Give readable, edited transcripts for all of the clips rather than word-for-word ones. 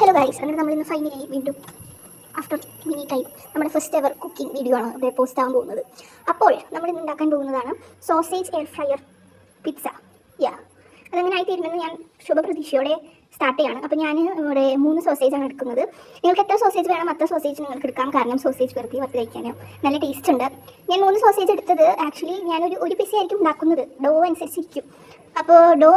Hello guys, അങ്ങനെ നമ്മളിന്ന് finally വീണ്ടും ആഫ്റ്റർ മിനി ടൈം നമ്മുടെ ഫസ്റ്റ് എവർ കുക്കിംഗ് വീഡിയോ ആണ് ഇവിടെ പോസ്റ്റ് ആകാൻ പോകുന്നത്. അപ്പോൾ നമ്മൾ ഇന്ന് ഉണ്ടാക്കാൻ പോകുന്നതാണ് സോസേജ് എയർ ഫ്രയർ പിസ്സ. അതെങ്ങനെ ആയിത്തീരുമെന്ന് ഞാൻ ശുഭപ്രതീക്ഷയോടെ സ്റ്റാർട്ട് ചെയ്യാണ്. അപ്പോൾ ഞാൻ ഇവിടെ 3 സോസേജാണ് എടുക്കുന്നത്. നിങ്ങൾക്ക് എത്ര സോസേജ് വേണം അത്ര സോസേജ് നിങ്ങൾക്ക് എടുക്കാം, കാരണം സോസേജ് വെറുതെ വറുത്ത് കഴിക്കാനോ നല്ല ടേസ്റ്റ് ഉണ്ട്. ഞാൻ 3 സോസേജ് എടുത്തത് ആക്ച്വലി ഞാനൊരു പിസ്സ ആയിരിക്കും ഉണ്ടാക്കുന്നത്, ഡോ അനുസരിച്ചിരിക്കും. അപ്പോൾ ഡോ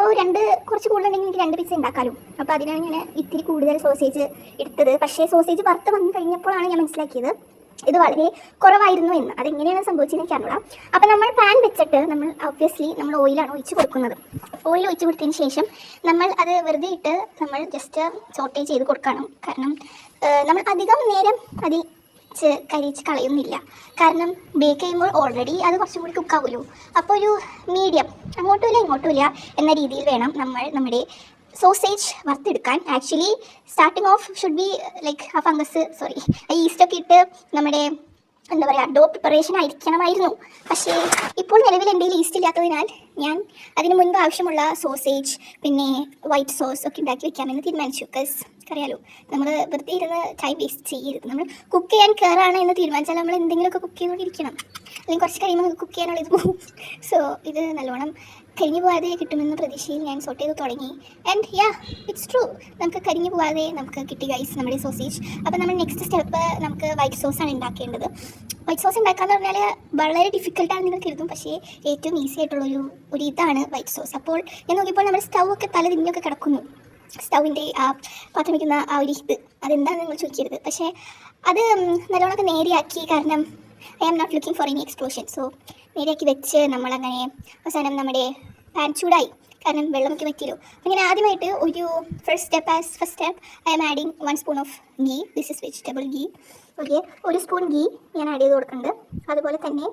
കുറച്ച് കൂടുതലുണ്ടെങ്കിൽ എനിക്ക് 2 പിസ്സ ഉണ്ടാക്കാമല്ലോ. അപ്പോൾ അതിനാണ് ഞാൻ ഇത്തിരി കൂടുതൽ സോസേജ് എടുത്തത്. പക്ഷേ സോസേജ് വറുത്ത് വന്നു കഴിഞ്ഞപ്പോഴാണ് ഞാൻ മനസ്സിലാക്കിയത് ഇത് വളരെ കുറവായിരുന്നു എന്ന്. അതെങ്ങനെയാണ് സംഭവിച്ചതെന്ന് എനിക്ക് അറിഞ്ഞൂടാ. അപ്പോൾ നമ്മൾ പാൻ വെച്ചിട്ട് നമ്മൾ ഓയിലാണ് ഒഴിച്ച് കൊടുക്കുന്നത്. ഓയിൽ ഒഴിച്ച് കൊടുത്തതിന് ശേഷം നമ്മൾ അത് വെറുതെ ഇട്ട് നമ്മൾ ജസ്റ്റ് സോട്ടേ ചെയ്ത് കൊടുക്കണം. കാരണം നമ്മൾ അധികം നേരം അതിൽ കരിച്ച് കളയുന്നില്ല, കാരണം ബേക്ക് ചെയ്യുമ്പോൾ ഓൾറെഡി അത് കുറച്ചും കൂടി കുക്കാവുമല്ലോ. അപ്പോൾ ഒരു മീഡിയം, അങ്ങോട്ടുമില്ല ഇങ്ങോട്ടുമില്ല എന്ന രീതിയിൽ വേണം നമ്മൾ നമ്മുടെ സോസേജ് വറുത്തെടുക്കാൻ. Actually starting of should be like ഈസ്റ്റൊക്കെ ഇട്ട് നമ്മുടെ എന്താ പറയുക ഡോ പ്രിപ്പറേഷൻ ആയിരിക്കണമായിരുന്നു. പക്ഷേ ഇപ്പോൾ നിലവിൽ എൻ്റെ ഈസ്റ്റ് ഇല്ലാത്തതിനാൽ ഞാൻ അതിന് മുൻപ് ആവശ്യമുള്ള സോസേജ് പിന്നെ വൈറ്റ് സോസ് ഒക്കെ ഉണ്ടാക്കി വെക്കാമെന്ന് തീരുമാനിച്ചു. ബിക്കോസ് അറിയാലോ, നമ്മൾ വെറുതെ ഇരുന്ന് ടൈം വേസ്റ്റ് ചെയ്യരുത്. നമ്മൾ കുക്ക് ചെയ്യാൻ കയറാണ് എന്ന് തീരുമാനിച്ചാൽ നമ്മൾ എന്തെങ്കിലുമൊക്കെ കുക്ക് ചെയ്തുകൊണ്ടിരിക്കണം, അല്ലെങ്കിൽ കുറച്ച് കഴിയുമ്പോൾ കുക്ക് ചെയ്യാനുള്ള ഇത് പോകും. സോ ഇത് നല്ലോണം കരിഞ്ഞു പോകാതെ കിട്ടുമെന്ന പ്രതീക്ഷയിൽ ഞാൻ സോട്ട് ചെയ്ത് തുടങ്ങി. ആൻഡ് ഇറ്റ്സ് ട്രൂ, നമുക്ക് കരിഞ്ഞു പോകാതെ നമുക്ക് കിട്ടി ഗൈസ് നമ്മുടെ സോസേജ്. അപ്പോൾ നമ്മൾ നെക്സ്റ്റ് സ്റ്റെപ്പ് നമുക്ക് വൈറ്റ് സോസാണ് ഉണ്ടാക്കേണ്ടത്. വൈറ്റ് സോസ് ഉണ്ടാക്കാന്ന് പറഞ്ഞാൽ വളരെ ഡിഫിക്കൽട്ടാണ് നിങ്ങൾ കരുതും, പക്ഷേ ഏറ്റവും ഈസി ആയിട്ടുള്ളൊരു ഇതാണ് വൈറ്റ് സോസ്. അപ്പോൾ ഞാൻ നോക്കിയപ്പോൾ നമ്മുടെ സ്റ്റൗ ഒക്കെ പല ദിനൊക്കെ കിടക്കുന്നു. സ്റ്റൗവിൻ്റെ ആ പാത്രം വയ്ക്കുന്ന ആ ഒരു അതെന്താണെന്ന് നിങ്ങൾ ചോദിക്കരുത്. പക്ഷേ അത് നല്ലോണമൊക്കെ നേരെയാക്കി, കാരണം I am not looking for any explosion. So നേരെയാക്കി വെച്ച് നമ്മളങ്ങനെ അവസാനം നമ്മുടെ പാൻ ചൂടായി, കാരണം വെള്ളമൊക്കെ പറ്റിയല്ലോ. അങ്ങനെ ആദ്യമായിട്ട് ഒരു first step I am adding 1 spoon of ghee. This is vegetable ghee. Okay, 1 spoon ghee ഞാൻ ആഡ് ചെയ്ത് കൊടുക്കുന്നുണ്ട്. അതുപോലെ തന്നെ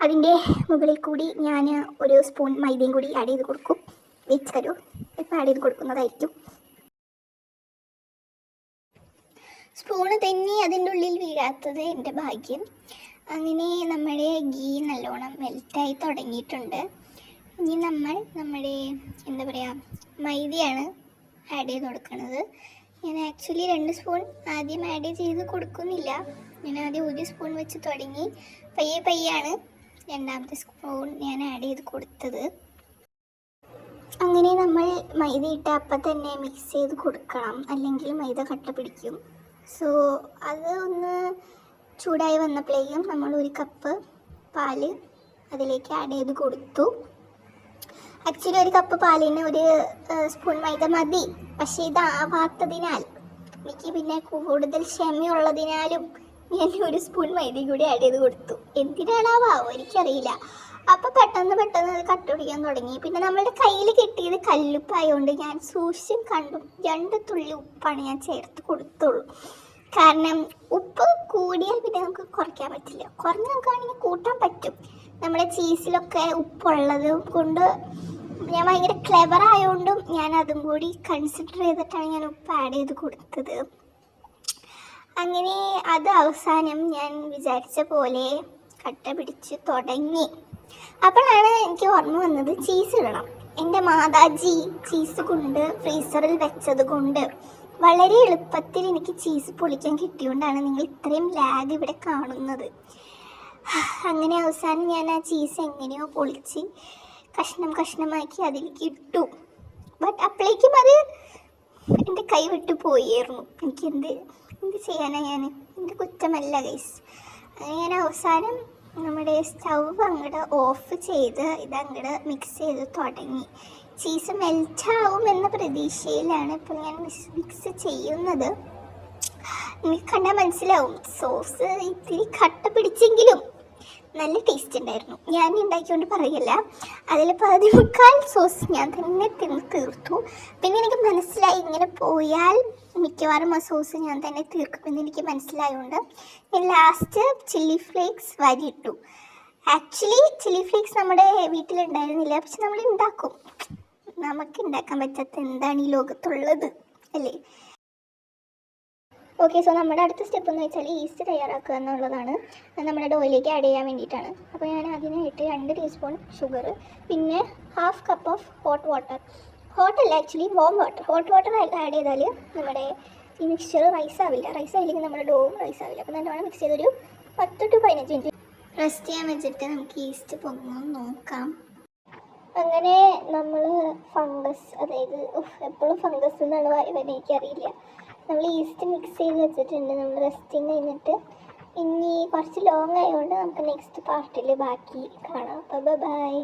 അതിൻ്റെ മുകളിൽ കൂടി ഞാൻ 1 സ്പൂൺ മൈദയും കൂടി ആഡ് ചെയ്ത് കൊടുക്കും. ഇപ്പോൾ ആഡ് ചെയ്ത് കൊടുക്കുന്നതായിരിക്കും. സ്പൂണ് തന്നെ അതിൻ്റെ ഉള്ളിൽ വീഴാത്തത് എൻ്റെ ഭാഗ്യം. അങ്ങനെ നമ്മുടെ ഗീ നല്ലോണം മെൽറ്റായി തുടങ്ങിയിട്ടുണ്ട്. ഇനി നമ്മൾ നമ്മുടെ എന്താ പറയുക മൈദയാണ് ആഡ് ചെയ്ത് കൊടുക്കുന്നത്. ഞാൻ ആക്ച്വലി 2 സ്പൂൺ ആദ്യം ആഡ് ചെയ്ത് കൊടുക്കുന്നില്ല. ഞാൻ ആദ്യം 1 സ്പൂൺ വെച്ച് തുടങ്ങി പയ്യാണ് രണ്ടാമത്തെ സ്പൂൺ ഞാൻ ആഡ് ചെയ്ത് കൊടുത്തത്. അങ്ങനെ നമ്മൾ മൈദ ഇട്ട് അപ്പം തന്നെ മിക്സ് ചെയ്ത് കൊടുക്കണം, അല്ലെങ്കിൽ മൈദ കട്ട പിടിക്കും. സോ അത് ഒന്ന് ചൂടായി വന്നപ്പോഴേക്കും നമ്മൾ 1 കപ്പ് പാല് അതിലേക്ക് ആഡ് ചെയ്ത് കൊടുത്തു. ആക്ച്വലി 1 കപ്പ് പാലിന് 1 സ്പൂൺ മൈദ മതി. പക്ഷേ ഇതാവാത്തതിനാൽ എനിക്ക് പിന്നെ കൂടുതൽ ക്ഷമയുള്ളതിനാലും ഞാൻ 1 സ്പൂൺ മൈദയും കൂടി ആഡ് ചെയ്ത് കൊടുത്തു. എന്തിനാണാവോ എനിക്കറിയില്ല. അപ്പോൾ പെട്ടെന്ന് അത് കട്ടുപിടിക്കാൻ തുടങ്ങി. പിന്നെ നമ്മളുടെ കയ്യിൽ കിട്ടിയത് കല്ലുപ്പായതുകൊണ്ട് ഞാൻ സൂക്ഷിച്ചും കണ്ടും 2 തുള്ളി ഉപ്പാണ് ഞാൻ ചേർത്ത് കൊടുത്തുള്ളൂ. കാരണം ഉപ്പ് കൂടിയാൽ പിന്നെ നമുക്ക് കുറയ്ക്കാൻ പറ്റില്ല, കുറഞ്ഞ് നമുക്ക് വേണമെങ്കിൽ കൂട്ടാൻ പറ്റും. നമ്മുടെ ചീസിലൊക്കെ ഉപ്പുള്ളത് കൊണ്ട് ഞാൻ ഭയങ്കര ക്ലെവർ ആയതുകൊണ്ടും ഞാൻ അതും കൂടി കൺസിഡർ ചെയ്തിട്ടാണ് ഞാൻ ഉപ്പ് ആഡ് ചെയ്ത് കൊടുത്തത്. അങ്ങനെ അത് അവസാനം ഞാൻ വിചാരിച്ച പോലെ കട്ട പിടിച്ച് തുടങ്ങി. അപ്പോഴാണ് എനിക്ക് ഓർമ്മ വന്നത് ചീസ് ഇടണം. എൻ്റെ മാതാജി ചീസ് കൊണ്ട് ഫ്രീസറിൽ വെച്ചത് കൊണ്ട് വളരെ എളുപ്പത്തിൽ എനിക്ക് ചീസ് പൊളിക്കാൻ കിട്ടിയോണ്ടാണ് നിങ്ങൾ ഇത്രയും ലാഗ് ഇവിടെ കാണുന്നത്. അങ്ങനെ അവസാനം ഞാൻ ആ ചീസ് എങ്ങനെയോ പൊളിച്ച് കഷ്ണമാക്കി അതിലേക്ക് ഇട്ടു. ബട്ട് അപ്പോഴേക്കും അത് എൻ്റെ കൈ വിട്ടു പോയിരുന്നു. എനിക്ക് എന്ത് ചെയ്യാനാ, എൻ്റെ കുറ്റമല്ല ഗൈസ്. അങ്ങനെ ഞാൻ അവസാനം നമ്മുടെ സ്റ്റൗ അങ്ങോട്ട് ഓഫ് ചെയ്ത് ഇതങ്ങോട്ട് മിക്സ് ചെയ്ത് തുടങ്ങി. ചീസ് മെൽറ്റാവും എന്ന പ്രതീക്ഷയിലാണ് ഇപ്പോൾ ഞാൻ മിക്സ് ചെയ്യുന്നത്. നിങ്ങൾക്ക് കണ്ടാൽ മനസ്സിലാവും സോസ് ഇത്തിരി കട്ട പിടിച്ചെങ്കിലും നല്ല ടേസ്റ്റ് ഉണ്ടായിരുന്നു. ഞാൻ ഉണ്ടാക്കിക്കൊണ്ട് പറയല്ല, അതിൽ 1/4 സോസ് ഞാൻ തന്നെ തീർത്തു. പിന്നെ എനിക്ക് മനസ്സിലായി ഇങ്ങനെ പോയാൽ മിക്കവാറും ആ സോസ് ഞാൻ തന്നെ തീർക്കുമെന്ന് എനിക്ക് മനസ്സിലായതുകൊണ്ട് ഞാൻ ലാസ്റ്റ് ചില്ലി ഫ്ലേക്സ് വരിയിട്ടു. ആക്ച്വലി ചില്ലി ഫ്ലേക്സ് നമ്മുടെ വീട്ടിലുണ്ടായിരുന്നില്ല, പക്ഷെ നമ്മൾ ഉണ്ടാക്കും. നമുക്ക് ഉണ്ടാക്കാൻ പറ്റാത്ത എന്താണ് ഈ ലോകത്തുള്ളത് അല്ലേ? ഓക്കെ, സോ നമ്മുടെ അടുത്ത സ്റ്റെപ്പ് എന്ന് വെച്ചാൽ ഈസ്റ്റ് തയ്യാറാക്കുക എന്നുള്ളതാണ്. നമ്മുടെ ഡോയിലേക്ക് ആഡ് ചെയ്യാൻ വേണ്ടിയിട്ടാണ്. അപ്പോൾ ഞാൻ അതിനായിട്ട് 2 ടീസ്പൂൺ ഷുഗർ, പിന്നെ 1/2 കപ്പ് ഓഫ് ഹോട്ട് വാട്ടർ. ഹോട്ടല്ല, actually warm water. Hot water add ചെയ്താൽ നമ്മുടെ ഈ മിക്സ്ചർ റൈസ് ആവില്ലെങ്കിൽ നമ്മുടെ ഡോവും റൈസ് ആവില്ല. അപ്പോൾ നല്ലോണം മിക്സ് ചെയ്തൊരു 10 to 15 മിനിറ്റ് റെസ്റ്റ് ചെയ്യാൻ വെച്ചിട്ട് നമുക്ക് ഈസ്റ്റ് പൊങ്ങും നോക്കാം. അങ്ങനെ നമ്മൾ ഫംഗസ്, അതായത് എപ്പോഴും ഫംഗസ് എന്നാണ് എനിക്കറിയില്ല. നമ്മൾ ഈസ്റ്റ് മിക്സ് ചെയ്ത് വെച്ചിട്ടുണ്ട്. നമ്മൾ റെസ്റ്റിങ് കഴിഞ്ഞിട്ട് ഇനി കുറച്ച് ലോങ് ആയതുകൊണ്ട് നമുക്ക് നെക്സ്റ്റ് പാർട്ടിൽ ബാക്കി കാണാം. അപ്പോൾ ബൈ.